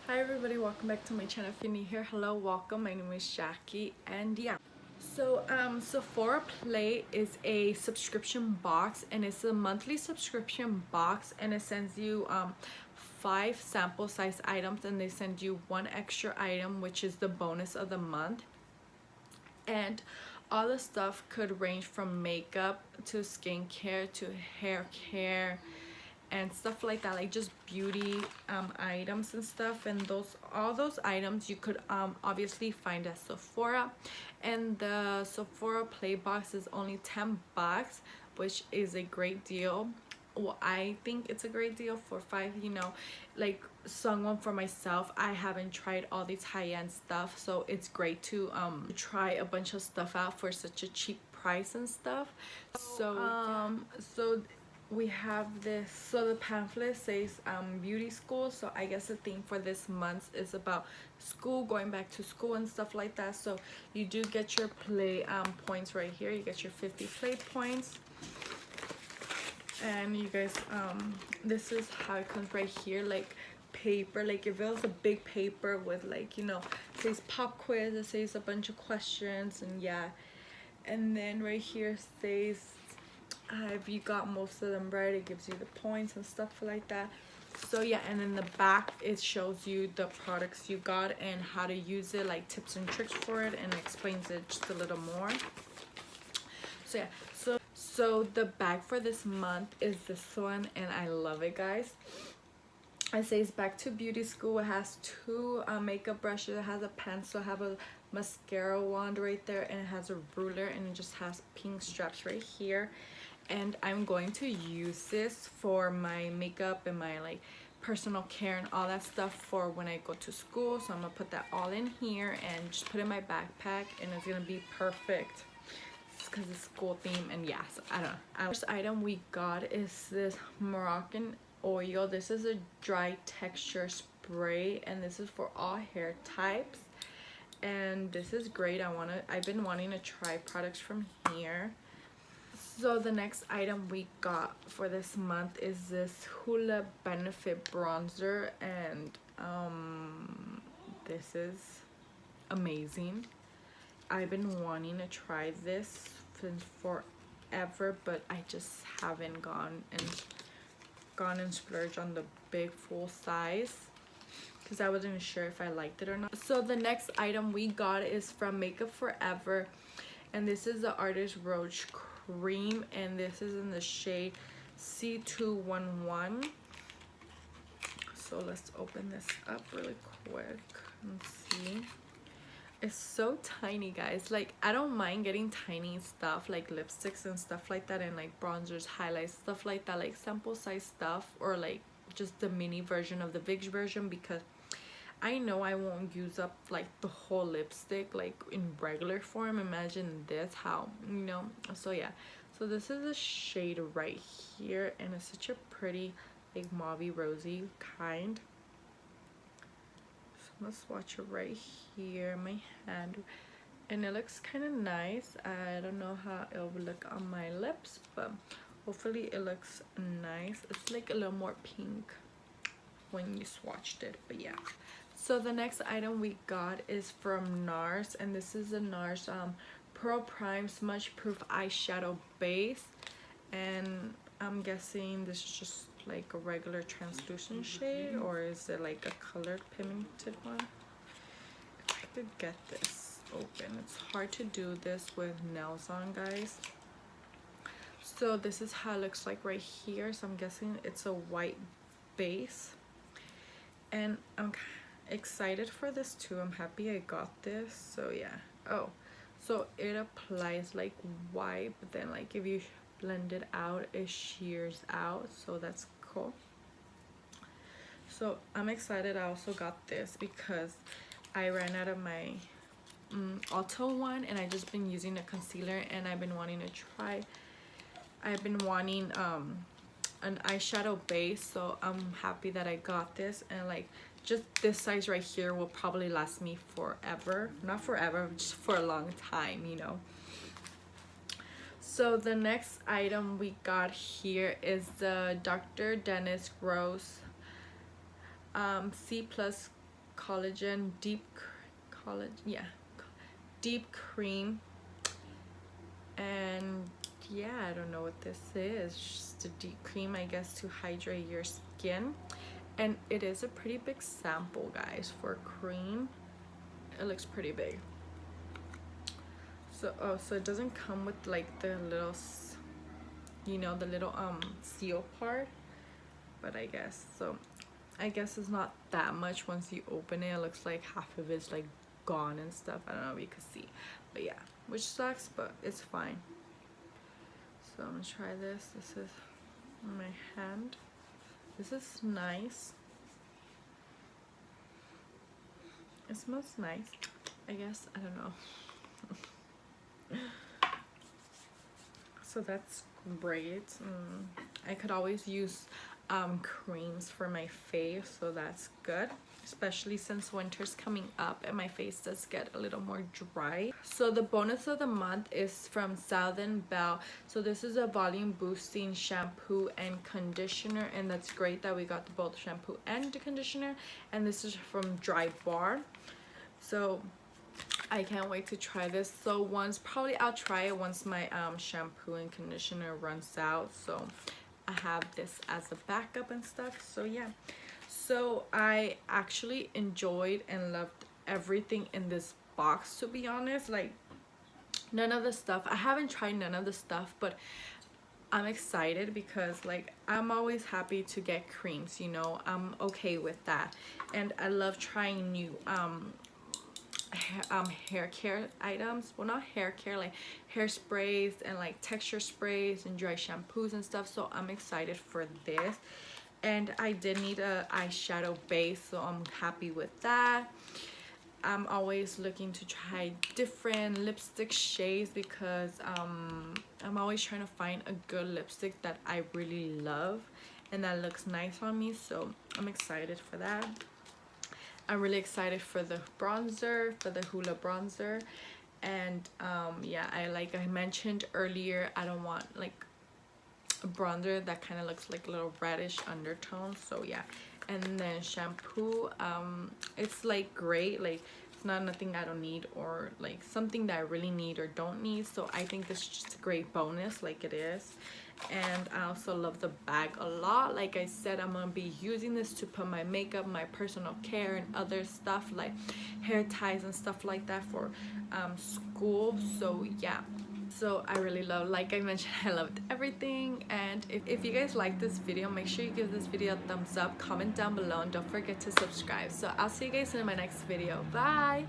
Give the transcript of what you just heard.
Hi everybody, welcome back to my channel. If you're new here, hello, welcome. My name is Jackie, and yeah. Sephora Play is a subscription box, and it's a monthly subscription box, and it sends you 5 sample size items, and they send you 1 extra item, which is the bonus of the month. And all the stuff could range from makeup to skincare to hair care and stuff like that, like just beauty items and stuff. And all those items you could obviously find at Sephora, and the Sephora Play box is only 10 bucks, which is a great deal. Well, I think it's a great deal for 5, like someone for myself. I haven't tried all these high-end stuff, so it's great to try a bunch of stuff out for such a cheap price and stuff. So we have this. So the pamphlet says beauty school, so I guess the theme for this month is about school, going back to school and stuff like that. So you do get your play points right here. You get your 50 play points, and you guys, this is how it comes right here, like paper. Like if it was a big paper with, like, it says pop quiz, it says a bunch of questions, and yeah. And then right here says if you got most of them right, it gives you the points and stuff like that. So yeah, and in the back it shows you the products you got and how to use it, like tips and tricks for it, and explains it just a little more. So yeah, so the bag for this month is this one, and I love it, guys. It says back to beauty school. It has 2 makeup brushes, it has a pencil, have a mascara wand right there, and it has a ruler, and it just has pink straps right here. And I'm going to use this for my makeup and my personal care and all that stuff for when I go to school. So I'm gonna put that all in here and just put it in my backpack, and it's gonna be perfect because it's school theme. And yeah, so I don't know. First item we got is this Moroccan oil. This is a dry texture spray, and this is for all hair types, and this is great. I've been wanting to try products from here. So the next item we got for this month is this Hula Benefit bronzer, and this is amazing. I've been wanting to try this since forever, but I just haven't gone and splurged on the big full size because I wasn't sure if I liked it or not. So the next item we got is from Makeup Forever, and this is the Artist Roach cream, and this is in the shade C211. So let's open this up really quick and see. It's so tiny, guys. Like, I don't mind getting tiny stuff like lipsticks and stuff like that, and like bronzers, highlights, stuff like that, like sample size stuff, or like just the mini version of the Vicks version, because I know I won't use up like the whole lipstick like in regular form. Imagine this, how, so yeah. So this is a shade right here, and it's such a pretty like mauvey rosy kind. So let's swatch it right here, my hand, and it looks kind of nice. I don't know how it will look on my lips, but hopefully it looks nice. It's like a little more pink when you swatched it, but yeah. So the next item we got is from NARS, and this is a NARS Pro Prime Smudge Proof Eyeshadow Base, and I'm guessing this is just like a regular translucent shade, or is it like a colored pigmented one? If I could get this open. It's hard to do this with nails on, guys. So this is how it looks like right here. So I'm guessing it's a white base, and I'm excited for this too. I'm happy I got this. So yeah. Oh, so it applies like white, but then like if you blend it out, it shears out, so that's cool. So I'm excited. I also got this because I ran out of my Ulta one, and I just been using a concealer, and I've been wanting to try. I've been wanting an eyeshadow base, so I'm happy that I got this. And like just this size right here will probably last me forever. Not forever, just for a long time, So the next item we got here is the Dr. Dennis Gross C+ collagen deep cream. And yeah, I don't know what this is, just a deep cream, I guess, to hydrate your skin. And it is a pretty big sample, guys, for cream. It looks pretty big. So so it doesn't come with like the little, you know, the little seal part, but I guess so. I guess it's not that much. Once you open it, it looks like half of it's like gone and stuff. I don't know if you can see, but yeah, which sucks, but it's fine. So I'm gonna try this. This is on my hand. This is nice. It smells nice, I guess. I don't know. So that's great. I could always use creams for my face, so that's good, especially since winter's coming up and my face does get a little more dry. So the bonus of the month is from Southern Belle. So this is a volume boosting shampoo and conditioner, and that's great that we got both shampoo and the conditioner. And this is from Dry Bar, so I can't wait to try this. So probably I'll try it once my shampoo and conditioner runs out, so I have this as a backup and stuff. So yeah, so I actually enjoyed and loved everything in this box, to be honest. Like, none of the stuff, I haven't tried none of the stuff, but I'm excited because like I'm always happy to get creams, you know, I'm okay with that. And I love trying new hair care items. Well, not hair care, like hairsprays and like texture sprays and dry shampoos and stuff. So I'm excited for this. And I did need a eyeshadow base, so I'm happy with that. I'm always looking to try different lipstick shades because I'm always trying to find a good lipstick that I really love and that looks nice on me. So I'm excited for that. I'm really excited for the bronzer, for the Hoola bronzer. And yeah, like I mentioned earlier, I don't want like a bronzer that kind of looks like a little reddish undertone. So yeah, and then shampoo, it's like great, like it's not nothing I don't need or like something that I really need or don't need. So I think this is just a great bonus, like it is. And I also love the bag a lot. Like I said, I'm gonna be using this to put my makeup, my personal care, and other stuff like hair ties and stuff like that for school. So yeah, so I really love, like I mentioned, I loved everything. And if you guys like this video, make sure you give this video a thumbs up, comment down below, and don't forget to subscribe. So I'll see you guys in my next video. Bye.